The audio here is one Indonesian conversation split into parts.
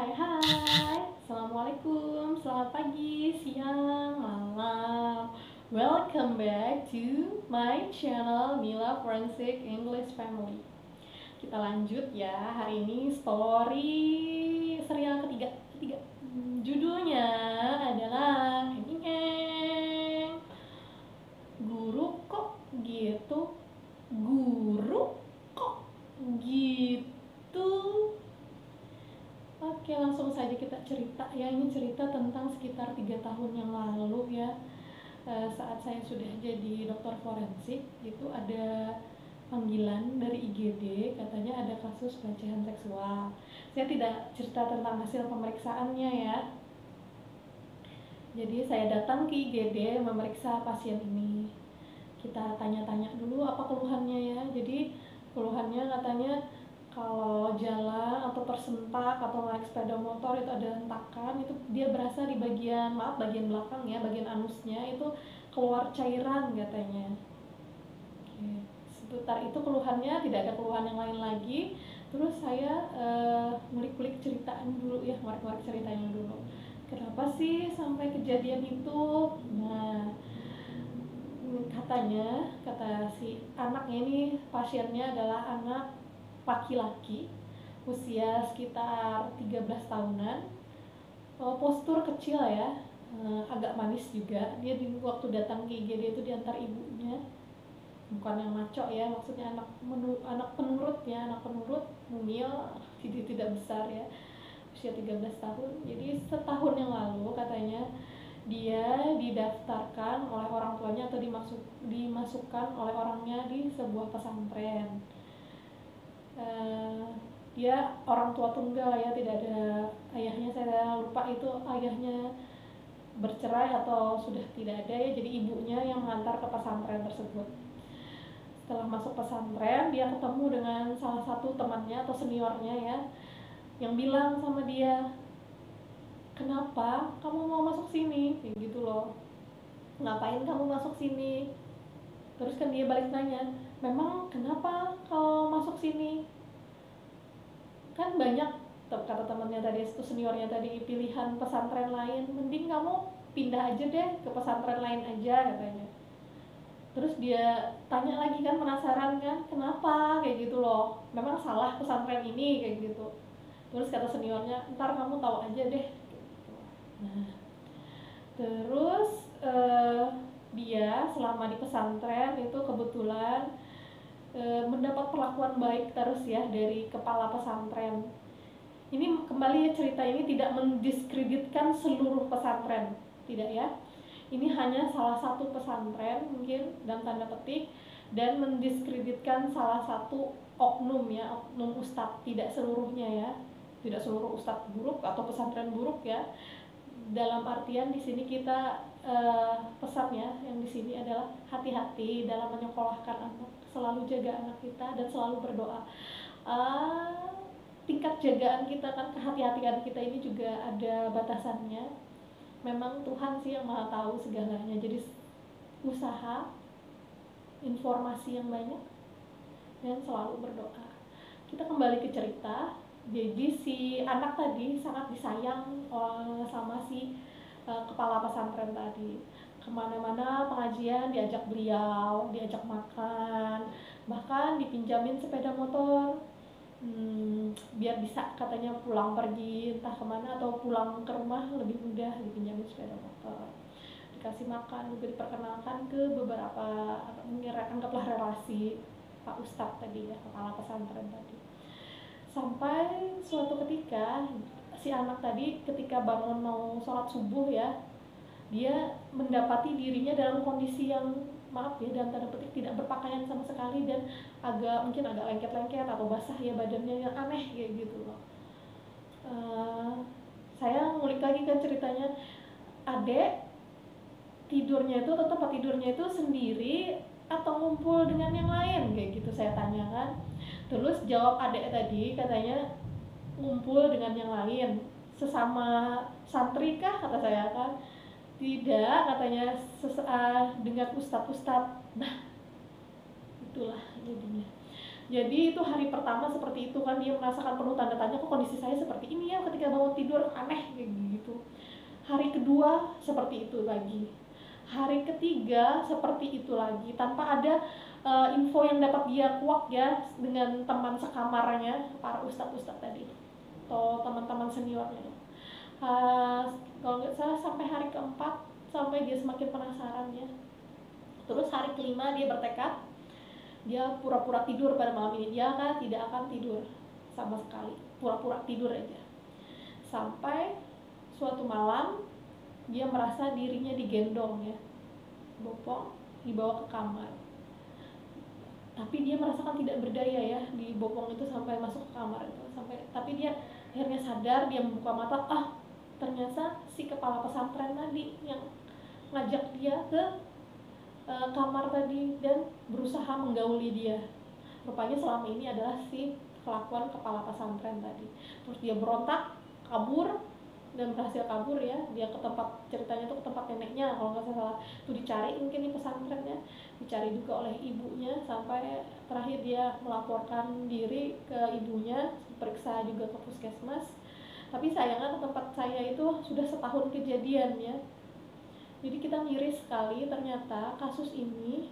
Hai hai, Assalamualaikum, selamat pagi, siang, malam. Welcome back to my channel Mila Forensic English Family. Kita lanjut ya, hari ini story serial ketiga. Judulnya adalah Guru kok gitu. Guru kok gitu. Oke, langsung saja kita cerita ya. Ini cerita tentang sekitar 3 tahun yang lalu ya. Saat saya sudah jadi dokter forensik, itu ada panggilan dari IGD, katanya ada kasus pelecehan seksual. Saya tidak cerita tentang hasil pemeriksaannya ya. Jadi saya datang ke IGD memeriksa pasien ini. Kita tanya-tanya dulu apa keluhannya ya. Jadi keluhannya katanya kalau jalan atau tersentak atau naik sepeda motor itu ada hentakan, itu dia berasa di bagian belakang ya, bagian anusnya itu keluar cairan katanya. Oke. Seputar itu keluhannya, tidak ada keluhan yang lain lagi. Terus saya ngulik-ngulik ceritanya dulu ya, ngulik-ngulik ceritanya dulu. Kenapa sih sampai kejadian itu? Nah, katanya, kata si anaknya ini, pasiennya adalah anak laki-laki, usia sekitar 13 tahunan, postur kecil ya, agak manis juga. Dia waktu datang ke IGD itu diantar ibunya, bukan yang maco ya, maksudnya anak penurut ya, anak penurut, mumil, tidak besar ya, usia 13 tahun. Jadi setahun yang lalu katanya dia didaftarkan oleh orang tuanya atau dimasukkan oleh orangnya di sebuah pesantren. Dia orang tua tunggal ya, tidak ada ayahnya. Saya lupa itu ayahnya bercerai atau sudah tidak ada ya, jadi ibunya yang mengantar ke pesantren tersebut. Setelah masuk pesantren, dia ketemu dengan salah satu temannya atau seniornya ya, yang bilang sama dia, kenapa kamu mau masuk sini, kayak gitu loh, ngapain kamu masuk sini. Terus kan dia balik nanya, memang kenapa kalau masuk sini, kan banyak, kata temannya tadi, itu seniornya tadi, pilihan pesantren lain, mending kamu pindah aja deh ke pesantren lain aja katanya. Terus dia tanya lagi kan, penasaran kan, kenapa kayak gitu loh, memang salah pesantren ini kayak gitu. Terus kata seniornya, ntar kamu tahu aja deh. Nah, terus dia selama di pesantren itu kebetulan mendapat perlakuan baik terus ya dari kepala pesantren. Ini kembali ya, cerita ini tidak mendiskreditkan seluruh pesantren, tidak ya. Ini hanya salah satu pesantren mungkin dalam tanda petik, dan mendiskreditkan salah satu oknum ya, oknum ustadz, tidak seluruhnya ya. Tidak seluruh ustadz buruk atau pesantren buruk ya. Dalam artian di sini kita pesannya yang di sini adalah hati-hati dalam menyekolahkan anak, selalu jaga anak kita dan selalu berdoa. Tingkat jagaan kita kan, kehati-hatian kita ini juga ada batasannya. Memang Tuhan sih yang maha tahu segalanya. Jadi usaha, informasi yang banyak, dan selalu berdoa. Kita kembali ke cerita. Jadi si anak tadi sangat disayang sama si kepala pesantren tadi. Kemana-mana pengajian diajak beliau, diajak makan, bahkan dipinjamin sepeda motor, biar bisa katanya pulang pergi entah kemana atau pulang ke rumah lebih mudah, dipinjamin sepeda motor. Dikasih makan, juga diperkenalkan ke beberapa, anggaplah relasi Pak Ustadz tadi ya, kepala pesantren tadi. Sampai suatu ketika si anak tadi ketika bangun mau sholat subuh ya, dia mendapati dirinya dalam kondisi yang, maaf ya dalam tanda petik, tidak berpakaian sama sekali, dan mungkin agak lengket-lengket atau basah ya badannya, yang aneh kayak gitu loh. Saya ngulik lagi kan ceritanya, adek tidurnya itu, atau tempat tidurnya itu sendiri atau ngumpul dengan yang lain kayak gitu, saya tanyakan. Terus jawab adek tadi, katanya ngumpul dengan yang lain, sesama santri kah, kata saya kan. Tidak, katanya dengan ustadz-ustadz. Nah, itulah jadinya. Jadi itu hari pertama seperti itu kan, dia merasakan penuh tanda tanya, kok kondisi saya seperti ini ya ketika bangun tidur, aneh kayak gitu. Hari kedua seperti itu lagi, hari ketiga seperti itu lagi, tanpa ada info yang dapat dia kuak ya dengan teman sekamarnya, para ustadz-ustadz tadi atau teman-teman seniornya. Kalau nggak salah sampai hari keempat, sampai dia semakin penasaran ya. Terus hari kelima dia bertekad, dia pura-pura tidur pada malam ini. Dia kan tidak akan tidur sama sekali, pura-pura tidur aja. Sampai suatu malam dia merasa dirinya digendong ya, bopong, dibawa ke kamar. Tapi dia merasakan tidak berdaya ya, dibopong itu sampai masuk ke kamar itu, tapi dia akhirnya sadar, dia membuka mata, ternyata si kepala pesantren tadi yang ngajak dia ke kamar tadi dan berusaha menggauli dia. Rupanya selama ini adalah si kelakuan kepala pesantren tadi. Terus dia berontak, kabur, dan berhasil kabur ya. Dia ke tempat, ceritanya tuh ke tempat neneknya kalau nggak salah. Itu dicari mungkin di pesantrennya, dicari juga oleh ibunya, sampai terakhir dia melaporkan diri ke ibunya, periksa juga ke puskesmas. Tapi sayangnya ke tempat saya itu sudah setahun kejadian ya. Jadi kita miris sekali, ternyata kasus ini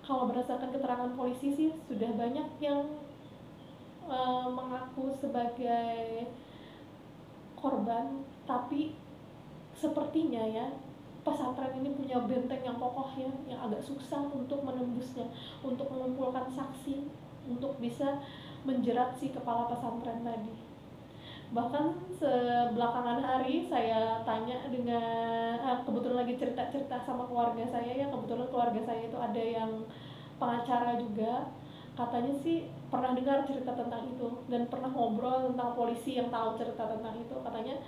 kalau berdasarkan keterangan polisi sih sudah banyak yang mengaku sebagai korban, tapi sepertinya ya pesantren ini punya benteng yang kokoh ya, yang agak susah untuk menembusnya, untuk mengumpulkan saksi, untuk bisa menjerat si kepala pesantren tadi. Bahkan sebelakangan hari saya tanya dengan kebetulan lagi cerita-cerita sama keluarga saya ya, kebetulan keluarga saya itu ada yang pengacara juga, katanya sih pernah dengar cerita tentang itu dan pernah ngobrol tentang polisi yang tahu cerita tentang itu. Katanya,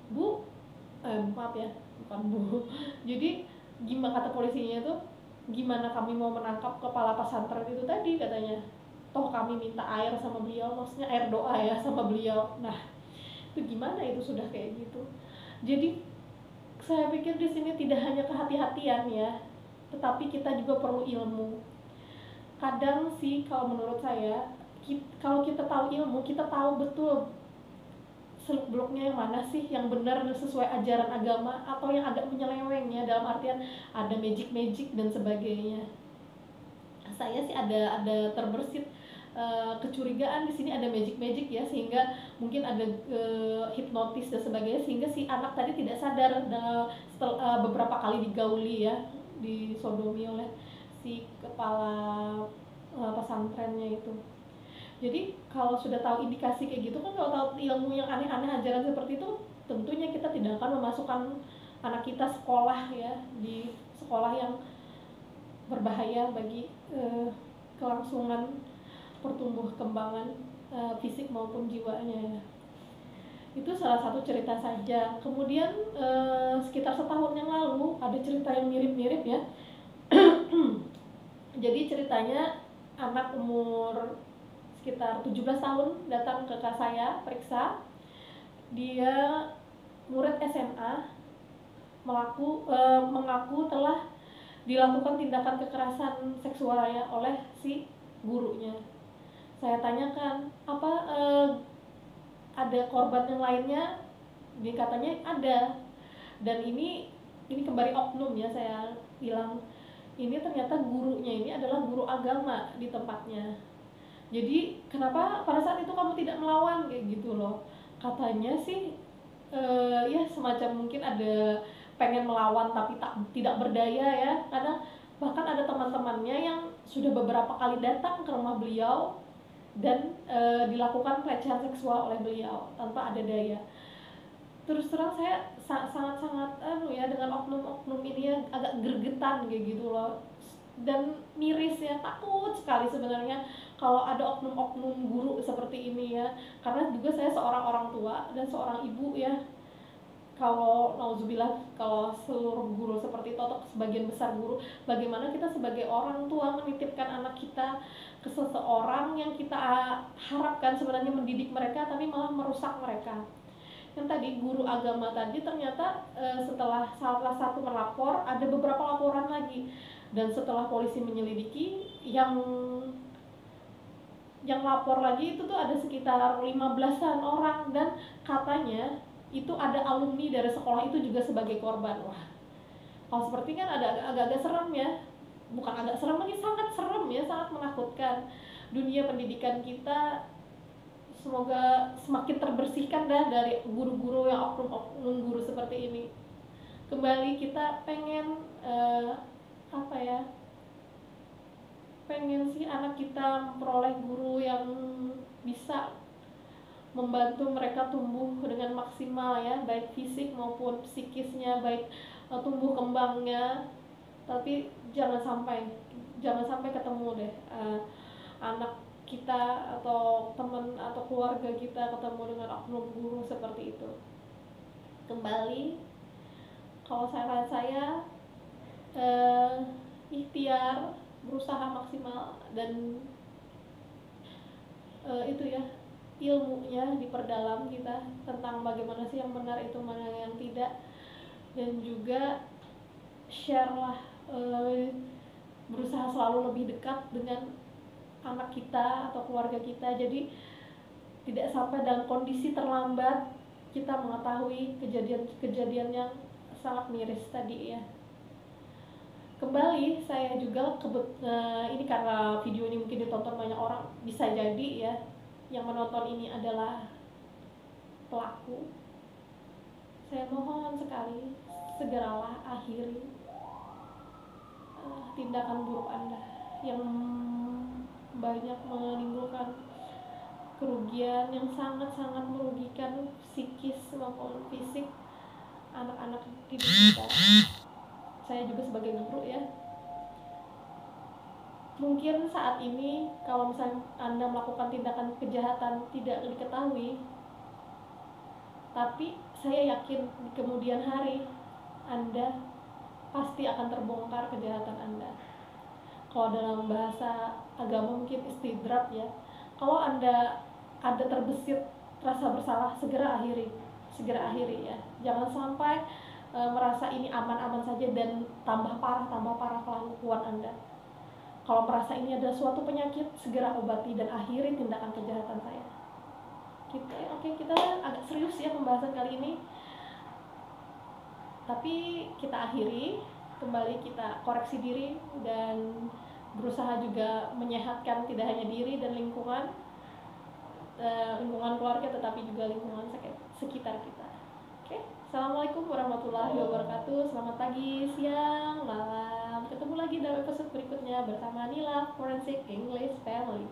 Bu, maaf ya, bukan Bu, jadi gimana, kata polisinya itu, gimana kami mau menangkap kepala pesantren itu tadi, katanya, toh kami minta air sama beliau, maksudnya air doa ya sama beliau. Nah itu gimana, itu sudah kayak gitu. Jadi saya pikir di sini tidak hanya kehati-hatian ya, tetapi kita juga perlu ilmu. Kadang sih kalau menurut saya, kalau kita tahu ilmu, kita tahu betul seluk beluknya yang mana sih yang benar sesuai ajaran agama, atau yang agak menyeleweng ya, dalam artian ada magic dan sebagainya. Saya sih ada terbersit kecurigaan di sini ada magic ya, sehingga mungkin ada hipnotis dan sebagainya, sehingga si anak tadi tidak sadar setelah beberapa kali digauli ya, disodomi oleh si kepala pesantrennya itu. Jadi kalau sudah tahu indikasi kayak gitu kan, kalau tahu ilmu yang aneh-aneh, ajaran seperti itu, tentunya kita tidak akan memasukkan anak kita sekolah ya, di sekolah yang berbahaya bagi kelangsungan pertumbuh kembangan fisik maupun jiwanya. Itu salah satu cerita saja. Kemudian sekitar setahun yang lalu ada cerita yang mirip-mirip ya. Jadi ceritanya anak umur sekitar 17 tahun datang ke kelas saya periksa. Dia murid SMA, mengaku telah dilakukan tindakan kekerasan seksual ya oleh si gurunya. Saya tanyakan, apa ada korban yang lainnya? Dia katanya ada. Dan ini kembali oknum ya, saya bilang. Ini ternyata gurunya ini adalah guru agama di tempatnya. Jadi kenapa pada saat itu kamu tidak melawan, kayak gitu loh. Katanya sih ya semacam mungkin ada pengen melawan tapi tidak berdaya ya, karena bahkan ada teman-temannya yang sudah beberapa kali datang ke rumah beliau dan dilakukan pelecehan seksual oleh beliau tanpa ada daya. Terus terang saya sangat-sangat ya dengan oknum-oknum ini ya, agak gregetan kayak gitu loh, dan miris ya, takut sekali sebenarnya kalau ada oknum-oknum guru seperti ini ya, karena juga saya seorang orang tua dan seorang ibu ya. Kalau nauzubillah, kalau seluruh guru seperti itu atau sebagian besar guru, bagaimana kita sebagai orang tua menitipkan anak kita ke seseorang yang kita harapkan sebenarnya mendidik mereka, tapi malah merusak mereka. Yang tadi guru agama tadi ternyata setelah salah satu melapor, ada beberapa laporan lagi, dan setelah polisi menyelidiki, yang yang lapor lagi itu tuh ada sekitar 15-an orang, dan katanya itu ada alumni dari sekolah itu juga sebagai korban. Wah, kalau seperti kan ada agak-agak serem ya, bukan agak serem lagi, sangat serem ya, sangat menakutkan. Dunia pendidikan kita semoga semakin terbersihkan dah dari guru-guru yang oknum-oknum guru seperti ini. Kembali kita pengen apa ya, pengen sih anak kita memperoleh guru yang bisa membantu mereka tumbuh dengan maksimal ya, baik fisik maupun psikisnya, baik tumbuh kembangnya. Tapi jangan sampai ketemu deh anak kita atau teman atau keluarga kita ketemu dengan oknum guru seperti itu. Kembali, kalau saran saya ikhtiar, berusaha maksimal, dan itu ya, ilmunya diperdalam kita tentang bagaimana sih yang benar itu, mana yang tidak. Dan juga share lah, berusaha selalu lebih dekat dengan anak kita atau keluarga kita, jadi tidak sampai dalam kondisi terlambat kita mengetahui kejadian-kejadian yang sangat miris tadi ya. Kembali, saya juga ini karena video ini mungkin ditonton banyak orang, bisa jadi ya yang menonton ini adalah pelaku. Saya mohon sekali, segeralah akhiri tindakan buruk Anda yang banyak menimbulkan kerugian yang sangat-sangat merugikan psikis maupun fisik anak-anak didik kita. Saya juga sebagai guru ya, mungkin saat ini kalau misalnya Anda melakukan tindakan kejahatan tidak diketahui, tapi saya yakin di kemudian hari Anda pasti akan terbongkar kejahatan Anda. Kalau dalam bahasa agama mungkin istidrat ya, kalau Anda ada terbesit rasa bersalah, segera akhiri ya. Jangan sampai merasa ini aman-aman saja dan tambah parah kelakuan Anda. Kalau merasa ini adalah suatu penyakit, segera obati dan akhiri tindakan kejahatan saya. Kita agak serius ya pembahasan kali ini, tapi kita akhiri. Kembali kita koreksi diri dan berusaha juga menyehatkan tidak hanya diri dan lingkungan keluarga, tetapi juga lingkungan sekitar kita. Oke, assalamualaikum warahmatullahi wabarakatuh. Selamat pagi, siang, malam. Ketemu lagi dalam episode berikutnya bersama Nila Forensic English Family.